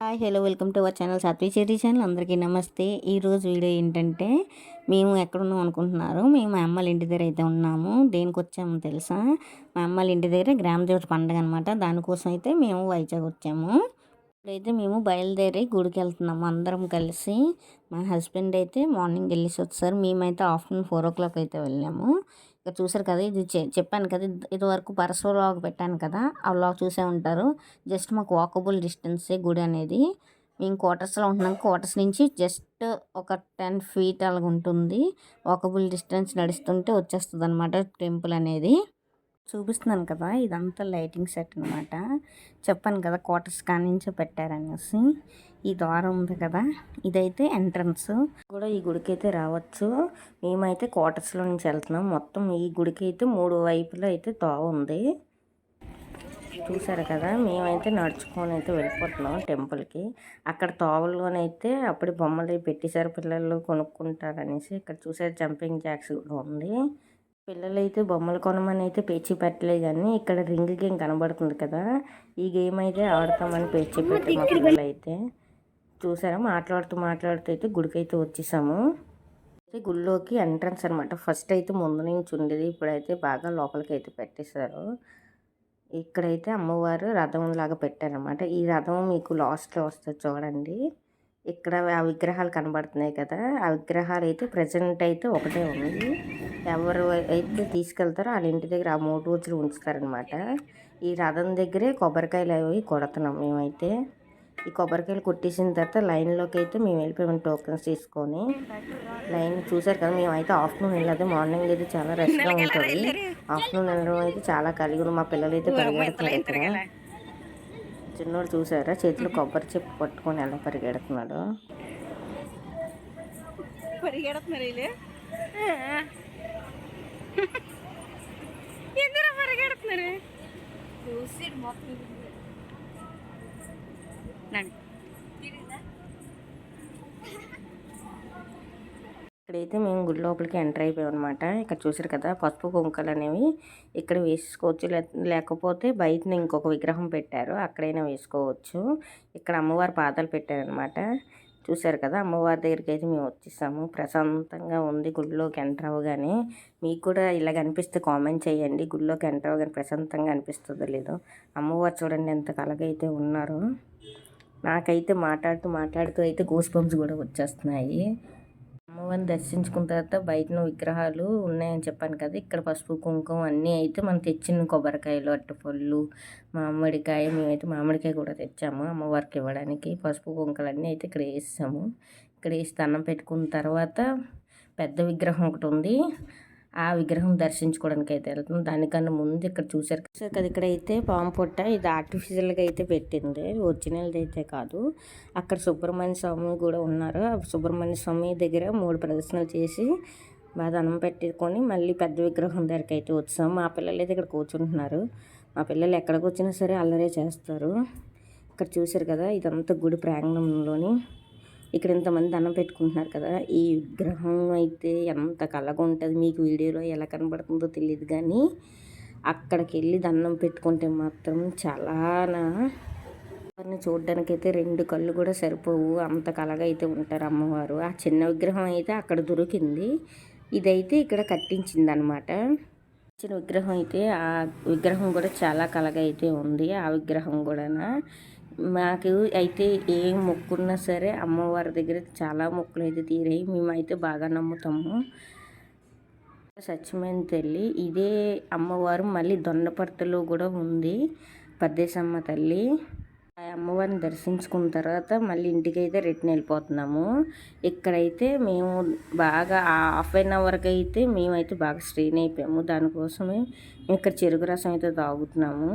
Hi hello welcome to our channel Saatvi cherry channel. అందరికీ నమస్తే. ఈరోజు వీడియో ఏంటంటే మేము ఎక్కడున్నాం అనుకుంటున్నారు. మేము మా అమ్మల ఇంటి దగ్గర అయితే ఉన్నాము. దేనికి వచ్చాము తెలుసా? మా అమ్మల ఇంటి దగ్గర గ్రామదేవత పండుగ అనమాట. దానికోసం అయితే మేము వైజాగ్ వచ్చాము. ఇప్పుడైతే మేము బయలుదేరి గుడికి వెళ్తున్నాము అందరం కలిసి. మా హస్బెండ్ అయితే మార్నింగ్ వెళ్ళేసి వచ్చారు. మేమైతే ఆఫ్టర్నూన్ 4 o'clock అయితే వెళ్ళాము. ఇక్కడ చూసారు కదా, ఇది చెప్పాను కదా, ఇది వరకు పరస వ్లాగ్ పెట్టాను కదా, ఆ వ్లాగ్ చూసే ఉంటారు. జస్ట్ మాకు వాకబుల్ డిస్టెన్సే గుడి అనేది. మేము క్వార్టర్స్లో ఉంటున్నాం. క్వార్టర్స్ నుంచి జస్ట్ ఒక 10 feet అలాగ ఉంటుంది. వాకబుల్ డిస్టెన్స్ నడుస్తుంటే వచ్చేస్తుంది అనమాట టెంపుల్ అనేది. చూపిస్తున్నాను కదా, ఇదంతా లైటింగ్ సెట్ అనమాట. చెప్పాను కదా క్వార్టర్స్ కానించే పెట్టారనేసి. ఈ ద్వారం ఉంది కదా, ఇదైతే ఎంట్రన్స్. కూడా ఈ గుడికి అయితే రావచ్చు. మేమైతే క్వార్టర్స్లో నుంచి వెళ్తున్నాం. మొత్తం ఈ గుడికి అయితే 3 వైపులో అయితే తోవ ఉంది. చూసారు కదా, మేమైతే నడుచుకొని అయితే వెళ్ళిపోతున్నాం టెంపుల్కి. అక్కడ తోవలోనైతే అప్పుడు బొమ్మలు పెట్టేశారు, పిల్లలు కొనుక్కుంటారనేసి. ఇక్కడ చూసారు జంపింగ్ జాక్స్ కూడా ఉంది. పిల్లలైతే బొమ్మలు కొనమని అయితే పేచి పెట్టలే, కానీ ఇక్కడ రింగ్ గేమ్ కనబడుతుంది కదా, ఈ గేమ్ అయితే ఆడతామని పేచి పెట్టే మా పిల్లలు అయితే. చూసారా, మాట్లాడుతూ అయితే గుడికి అయితే వచ్చేసాము. గుడిలోకి ఎంట్రన్స్ అనమాట. ఫస్ట్ అయితే ముందు నుంచి ఉండేది, ఇప్పుడైతే బాగా లోపలికి అయితే పెట్టేశారు. ఇక్కడైతే అమ్మవారు రథం లాగా పెట్టారనమాట. ఈ రథం మీకు లాస్ట్లో వస్తుంది చూడండి. ఇక్కడ ఆ విగ్రహాలు కనబడుతున్నాయి కదా, ఆ విగ్రహాలు అయితే ప్రజెంట్ అయితే ఒకటే ఉంది. ఎవరు అయితే తీసుకెళ్తారో వాళ్ళ ఇంటి దగ్గర ఆ 3 రోజులు ఉంచుతారనమాట. ఈ రథం దగ్గరే కొబ్బరికాయలు అవి కొడుతున్నాం మేమైతే. ఈ కొబ్బరికాయలు కొట్టేసిన తర్వాత లైన్లోకి అయితే మేము వెళ్ళిపోయాము టోకెన్స్ తీసుకొని. లైన్ చూసారు కదా, మేమైతే ఆఫ్టర్నూన్ వెళ్ళదు, మార్నింగ్ అయితే చాలా రష్గా ఉంటుంది. ఆఫ్టర్నూన్ వెళ్ళడం అయితే చాలా కలిగి మా పిల్లలు అయితే పరిగెడుతున్నారు ఇక్కడ. చిన్నోడు చూసారా, చేతిలో కొబ్బరి చెప్పు పట్టుకొని ఎలా పరిగెడుతున్నాడు. ఇక్కడైతే మేము గుడి లోపలికి ఎంటర్ అయిపోయాం అనమాట. ఇక్కడ చూసారు కదా, పసుపు కుంకలు అనేవి ఇక్కడ వేసుకోవచ్చు, లేకపోతే బయట ఇంకొక విగ్రహం పెట్టారు, అక్కడైనా వేసుకోవచ్చు. ఇక్కడ అమ్మవారి పాదాలు పెట్టారనమాట. చూసారు కదా, అమ్మవారి దగ్గరికి అయితే మేము వచ్చేసాము. ప్రశాంతంగా ఉంది గుడిలోకి ఎంటర్ అవ్వగానే. మీకు కూడా ఇలా అనిపిస్తే కామెంట్ చేయండి, గుడిలోకి ఎంటర్ అవ్వగానే ప్రశాంతంగా అనిపిస్తుందో లేదో. అమ్మవారు చూడండి ఎంత కలగైతే ఉన్నారో. నాకైతే మాట్లాడుతూ అయితే గూస్ బంప్స్ కూడా వచ్చేస్తున్నాయి. అమ్మవారిని దర్శించుకున్న తర్వాత బయటన విగ్రహాలు ఉన్నాయని చెప్పాను కదా, ఇక్కడ పసుపు కుంకుమ అన్నీ అయితే మనం తెచ్చిన కొబ్బరికాయలు, అరటిపళ్ళు, మామిడికాయ, మేమైతే మామిడికాయ కూడా తెచ్చాము అమ్మవారికి ఇవ్వడానికి. పసుపు కుంకలు అన్నీ అయితే ఇక్కడ వేసాము. ఇక్కడ వేసి దండం పెట్టుకున్న తర్వాత పెద్ద విగ్రహం ఒకటి ఉంది, ఆ విగ్రహం దర్శించుకోవడానికి అయితే వెళ్తుంది. దానికన్నా ముందు ఇక్కడ చూసారు కదా, ఇక్కడైతే పాము పొట్ట, ఇది ఆర్టిఫిషియల్గా అయితే పెట్టింది, ఒరిజినల్ది అయితే కాదు. అక్కడ సుబ్రహ్మణ్య స్వామి కూడా ఉన్నారు. సుబ్రహ్మణ్య స్వామి దగ్గర 3 ప్రదర్శనలు చేసి బాగా దండం పెట్టుకొని మళ్ళీ పెద్ద విగ్రహం దగ్గరికి అయితే వచ్చాము. మా పిల్లలు అయితే ఇక్కడ కూర్చుంటున్నారు. మా పిల్లలు ఎక్కడికి వచ్చినా సరే అల్లరే చేస్తారు. ఇక్కడ చూసారు కదా, ఇదంతా గుడి ప్రాంగణంలోని. ఇక్కడ ఇంతమంది దండం పెట్టుకుంటున్నారు కదా, ఈ విగ్రహం అయితే ఎంత కలగా ఉంటుంది, మీకు వీడియోలో ఎలా కనబడుతుందో తెలియదు, కానీ అక్కడికి వెళ్ళి దండం పెట్టుకుంటే మాత్రం చాలా అమ్మవారిని చూడడానికి అయితే 2 కళ్ళు కూడా సరిపోవు, అంత కలగా అయితే ఉంటారు అమ్మవారు. ఆ చిన్న విగ్రహం అయితే అక్కడ దొరికింది, ఇదైతే ఇక్కడ కట్టించింది అనమాట. చిన్న విగ్రహం అయితే ఆ విగ్రహం కూడా చాలా కలగా అయితే ఉంది. ఆ విగ్రహం కూడా మాకు అయితే ఏం మొక్కున్నా సరే అమ్మవారి దగ్గర చాలా మొక్కులు అయితే తీరాయి. మేమైతే బాగా నమ్ముతాము. సత్యమైన తల్లి ఇదే అమ్మవారు. మళ్ళీ దొండపర్తిలో కూడా ఉంది పద్దేశమ్మ తల్లి. ఆ అమ్మవారిని దర్శించుకున్న తర్వాత మళ్ళీ ఇంటికి అయితే రిటర్న్ వెళ్ళిపోతున్నాము. ఇక్కడైతే మేము బాగా 1/2 hour అయితే మేమైతే బాగా స్ట్రెయిన్ అయిపోయాము. దానికోసమే మేము ఇక్కడ చెరుకు రసం అయితే తాగుతున్నాము.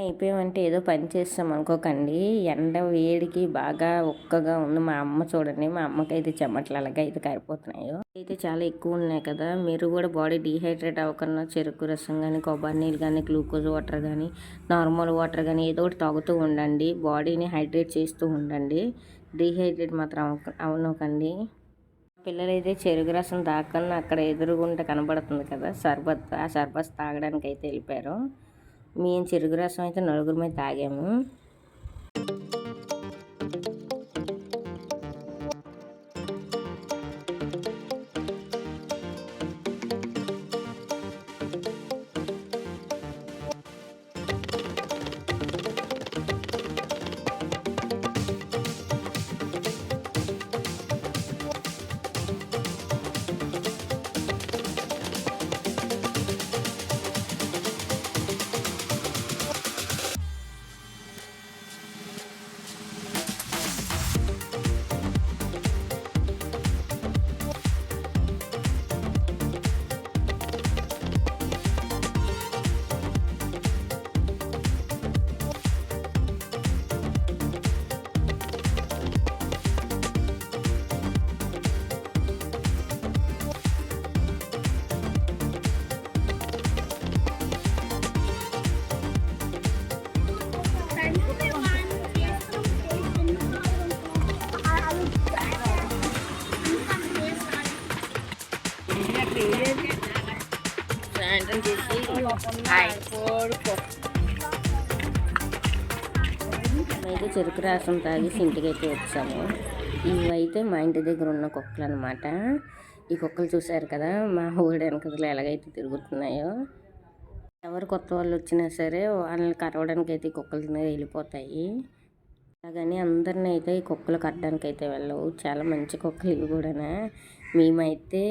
అయిపోయామంటే ఏదో పని చేస్తాం అనుకోకండి, ఎండ వేడికి బాగా ఒక్కగా ఉంది. మా అమ్మ చూడండి, మా అమ్మకి అయితే చెమటలు అలాగే అయితే కారిపోతున్నాయో. అయితే చాలా ఎక్కువ ఉన్నాయి కదా, మీరు కూడా బాడీ డీహైడ్రేట్ అవ్వకుండా చెరుకు రసం కానీ, కొబ్బరి నీళ్ళు కానీ, గ్లూకోజ్ వాటర్ కానీ, నార్మల్ వాటర్ కానీ ఏదో ఒకటి తాగుతూ ఉండండి. బాడీని హైడ్రేట్ చేస్తూ ఉండండి. డీహైడ్రేట్ మాత్రం అవ్వకండి. పిల్లలైతే చెరుకు రసం తాగకుండా అక్కడ ఎదురుగుంట కనబడుతుంది కదా సర్బత్, ఆ సర్బత్ తాగడానికి అయితే వెళ్ళిపోయారు. మేము చెరుకు రసం అయితే 4 తాగాము. ఓపెన్ చేసి హాయ్ అయితే చెరుకు రసం తాగేసి ఇంటికైతే వచ్చాము. ఇవైతే మా ఇంటి దగ్గర ఉన్న కుక్కలు అనమాట. ఈ కుక్కలు చూశారు కదా, మా ఊరి వెనకలు ఎలాగైతే తిరుగుతున్నాయో. ఎవరు కొత్త వాళ్ళు వచ్చినా సరే వాళ్ళని కరవడానికి అయితే ఈ కుక్కలు వెళ్ళిపోతాయి. అలాగని అందరిని అయితే ఈ కుక్కలు కట్టడానికి అయితే వెళ్ళవు. చాలా మంచి కుక్కలు ఇవి కూడా. మేమైతే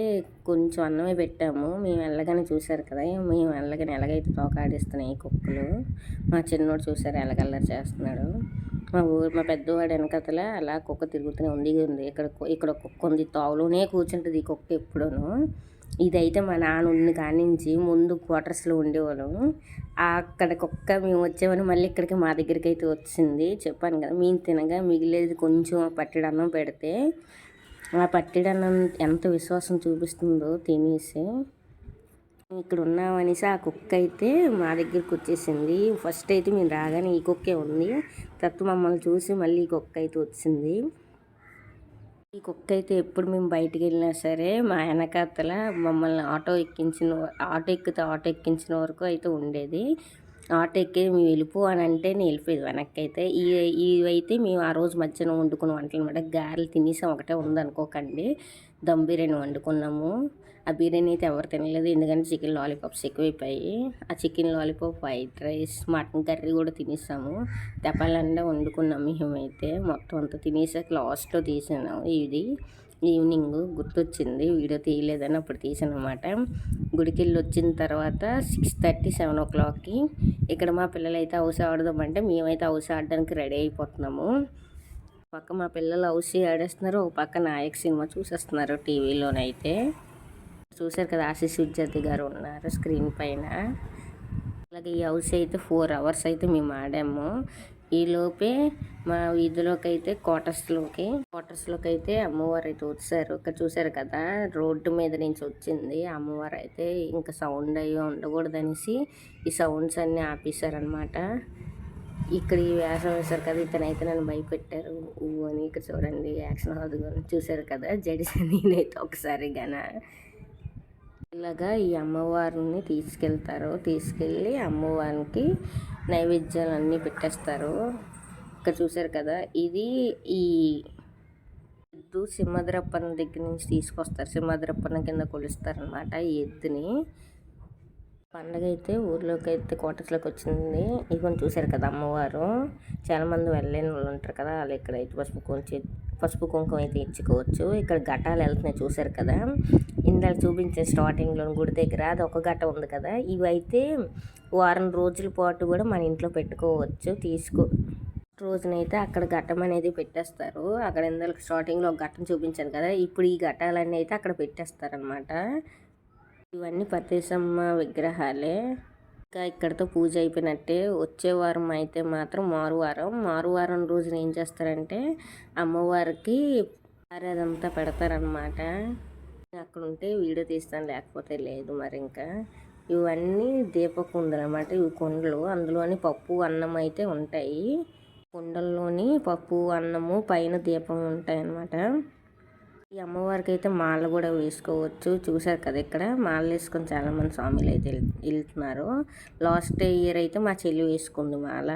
కొంచెం అన్నమే పెట్టాము. మేము వెళ్ళగానే చూసారు కదా, మేము వెళ్ళగానే ఎలాగైతే తోకాడిస్తున్నాయి ఈ కుక్కలు. మా చిన్నోడు చూసారు ఎలాగల్లరి చేస్తున్నాడు. మా పెద్దవాడు వెనకతల అలా కుక్క తిరుగుతూనే ఉంది. ఇక్కడ కుక్క ఉంది, తావులోనే కూర్చుంటుంది ఈ కుక్క ఎప్పుడూను. ఇదైతే మా నాన్న ఉన్న కానించి ముందు క్వార్టర్స్లో ఉండేవాళ్ళం. అక్కడ కుక్క మేము వచ్చామని మళ్ళీ ఇక్కడికి మా దగ్గరికి అయితే వచ్చింది. చెప్పాను కదా, మేము తినగా మిగిలేదు కొంచెం పట్టెడన్నం పెడితే ఆ పట్టెడన్నం ఎంత విశ్వాసం చూపిస్తుందో తినేసి. ఇక్కడ ఉన్నామనేసి ఆ కుక్క అయితే మా దగ్గరికి వచ్చేసింది. ఫస్ట్ అయితే మేము రాగానే ఈ కుక్కే ఉంది. తర్వాత మమ్మల్ని చూసి మళ్ళీ ఈ కుక్క అయితే వచ్చింది. ఈ కుక్క అయితే ఎప్పుడు మేము బయటికి వెళ్ళినా సరే మా వెనకాతల మమ్మల్ని ఆటో ఎక్కించిన వరకు అయితే ఉండేది. ఆటో ఎక్కి మేము వెళ్ళిపో అని అంటే నేను వెళ్ళిపోయేది వెనక్కి అయితే. ఇవైతే మేము ఆ రోజు మధ్యాహ్నం వండుకున్న వంటలు అనమాట. గారెలు తినేసాం, ఒకటే ఉందనుకోకండి. దమ్ బిర్యానీ వండుకున్నాము. ఆ బిర్యానీ అయితే ఎవరు తినలేదు, ఎందుకంటే చికెన్ లాలీపాప్స్ ఎక్కువైపోయాయి. ఆ chicken lollipop, white rice, mutton curry కూడా తినేసాము. తెప్పాలంటే వండుకున్నాము మేమైతే. మొత్తం అంతా తినేసాక లాస్ట్లో తీసాను. ఇది ఈవినింగ్ గుర్తొచ్చింది, వీడియో తీయలేదని అప్పుడు తీసాను అనమాట. గుడికి వెళ్ళి వచ్చిన తర్వాత 6:30, 7 o'clockకి ఇక్కడ మా పిల్లలు అయితే హౌస్ ఆడదామంటే మేమైతే హౌస్ ఆడడానికి రెడీ అయిపోతున్నాము. పక్క మా పిల్లలు హౌస్ ఆడేస్తున్నారు, ఒక పక్క నాయక్ సినిమా చూసేస్తున్నారు టీవీలోనైతే. చూసారు కదా, ఆశీష్ విద్యార్థి గారు ఉన్నారు స్క్రీన్ పైన. అలాగే ఈ హౌస్ అయితే 4 hours అయితే మేము ఆడాము. ఈలోపే మా వీధిలోకి అయితే క్వార్టర్స్లోకి అయితే అమ్మవారు అయితే వచ్చారు. ఇక్కడ చూసారు కదా, రోడ్డు మీద నుంచి వచ్చింది అమ్మవారు అయితే. ఇంకా సౌండ్ అయ్యి ఉండకూడదనేసి ఈ సౌండ్స్ అన్నీ ఆపేశారనమాట. ఇక్కడ ఈ వేషం వేశారు కదా, ఇతనైతే నన్ను భయపెట్టారు అని. ఇక్కడ చూడండి యాక్షన్ అది చూసారు కదా, జడిసి నేనైతే ఒకసారిగాన ఇలాగా ఈ అమ్మవారిని తీసుకెళ్ళి అమ్మవారికి నైవేద్యాలు అన్నీ పెట్టేస్తారు. ఇక్కడ చూసారు కదా, ఇది ఈ ఎద్దు సింహద్రప్పన దగ్గర నుంచి తీసుకొస్తారు. సింహద్రప్పన కింద కొలుస్తారనమాట ఈ ఎద్దుని. పండగ అయితే ఊర్లోకి అయితే క్వార్టర్స్లోకి వచ్చింది. ఇదిగోని చూసారు కదా అమ్మవారు. చాలామంది వెళ్ళలేని వాళ్ళు ఉంటారు కదా, వాళ్ళు ఇక్కడైతే పసుపు కుంకుమ అయితే ఇచ్చుకోవచ్చు. ఇక్కడ ఘటాలు వెళ్తున్నాయి చూసారు కదా, ఇందాక చూపించే స్టార్టింగ్లో గుడి దగ్గర అది ఒక ఘట ఉంది కదా. ఇవైతే వారం రోజుల పాటు కూడా మన ఇంట్లో పెట్టుకోవచ్చు. రోజునైతే అక్కడ ఘట్టం అనేది పెట్టేస్తారు. అక్కడ ఇందాక స్టార్టింగ్లో ఒక ఘట్టం చూపించాను కదా, ఇప్పుడు ఈ ఘటాలన్నీ అయితే అక్కడ పెట్టేస్తారనమాట. ఇవన్నీ పతేసమ్మ విగ్రహాలే. ఇంకా ఇక్కడతో పూజ అయిపోయినట్టే. వచ్చే వారం అయితే మాత్రం మారువారం రోజున ఏం చేస్తారంటే అమ్మవారికి అదంతా పెడతారనమాట. అక్కడ ఉంటే వీడియో తీస్తాను, లేకపోతే లేదు. మరి ఇంకా ఇవన్నీ దీపకుండలు అనమాట. ఇవి కుండలు, అందులోని పప్పు అన్నం అయితే ఉంటాయి. కుండల్లోని పప్పు అన్నము పైన దీపం ఉంటాయి అన్నమాట. ఈ అమ్మవారికి అయితే మాల కూడా వేసుకోవచ్చు. చూసారు కదా, ఇక్కడ మాల వేసుకొని చాలామంది స్వామిలు అయితే వెళ్తున్నారు. లాస్ట్ ఇయర్ అయితే మా చెల్లి వేసుకుంది మాల.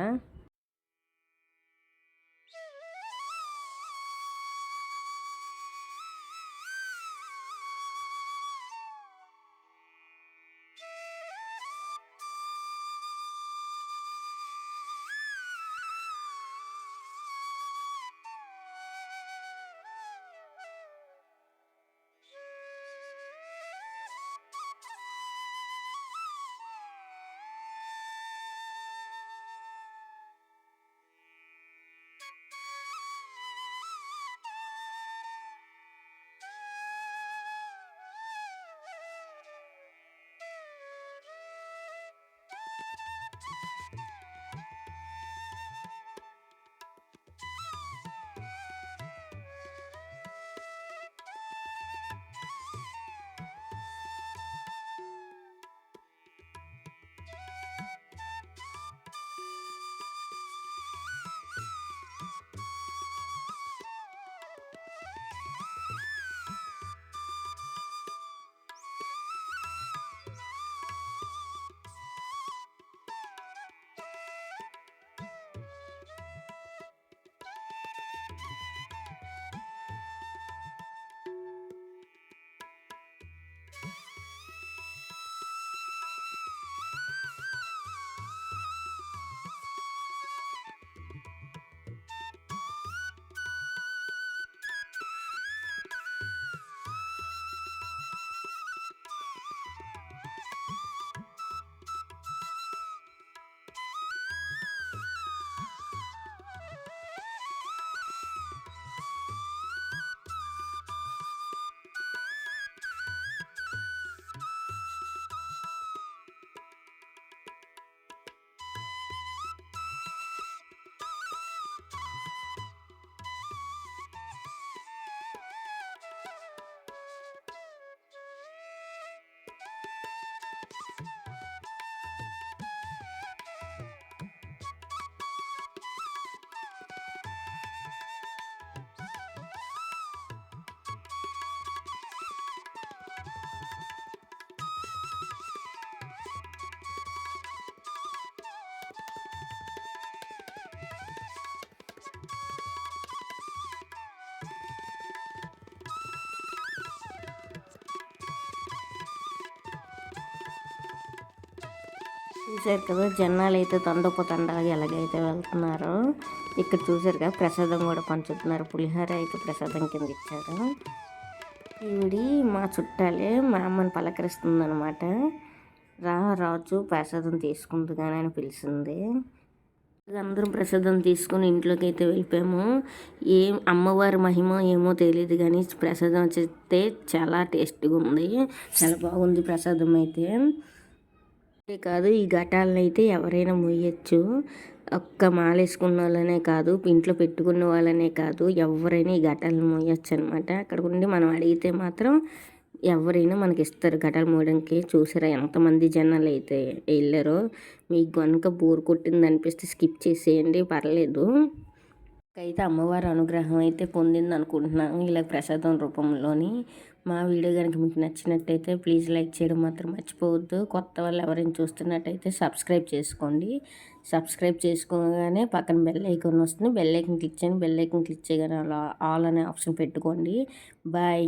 చూసారు కదా జనాలు అయితే తండోపతండాలుగా ఎలాగైతే వెళ్తున్నారో. ఇక్కడ చూసారు కదా ప్రసాదం కూడా పంచుతున్నారు. పులిహోర అయితే ప్రసాదం కింద ఇచ్చారు. ఈవిడి మా చుట్టాలే, మా అమ్మని పలకరిస్తుంది అనమాట. రాజు ప్రసాదం తీసుకుంది కానీ అని పిలిచింది. అందరం ప్రసాదం తీసుకుని ఇంట్లోకి అయితే వెళ్ళిపోయాము. అమ్మవారి మహిమ ఏమో తెలియదు కానీ ప్రసాదం చేస్తే చాలా టేస్టీగా ఉంది, చాలా బాగుంది ప్రసాదం అయితే. కాదు ఈ ఘటాలను అయితే ఎవరైనా మొయ్యచ్చు. ఒక్క మాల వేసుకున్న వాళ్ళనే కాదు, ఇంట్లో పెట్టుకున్న వాళ్ళనే కాదు, ఎవరైనా ఈ ఘటాలను మోయచ్చు అనమాట. అక్కడ ఉండి మనం అడిగితే మాత్రం ఎవరైనా మనకి ఇస్తారు ఘటాలు మోయడానికి. చూసారా ఎంతమంది జనాలు అయితే వెళ్ళారో. మీకు కనుక బోర్ కొట్టింది అనిపిస్తే స్కిప్ చేసేయండి, పర్లేదు. అయితే అమ్మవారి అనుగ్రహం అయితే పొందింది అనుకుంటున్నాను ఇలా ప్రసాదం రూపంలోని. మా వీడియో కనుక మీకు నచ్చినట్టయితే ప్లీజ్ లైక్ చేయడం మాత్రం మర్చిపోవద్దు. కొత్త వాళ్ళు ఎవరైనా చూస్తున్నట్టయితే సబ్స్క్రైబ్ చేసుకోండి. సబ్స్క్రైబ్ చేసుకోగానే పక్కన బెల్ ఐకాన్ వస్తుంది, బెల్ ఐకాన్ క్లిక్ చేయండి. బెల్ ఐకాన్ క్లిక్ చేయగానే ఆల్ అనే ఆప్షన్ పెట్టుకోండి. బాయ్.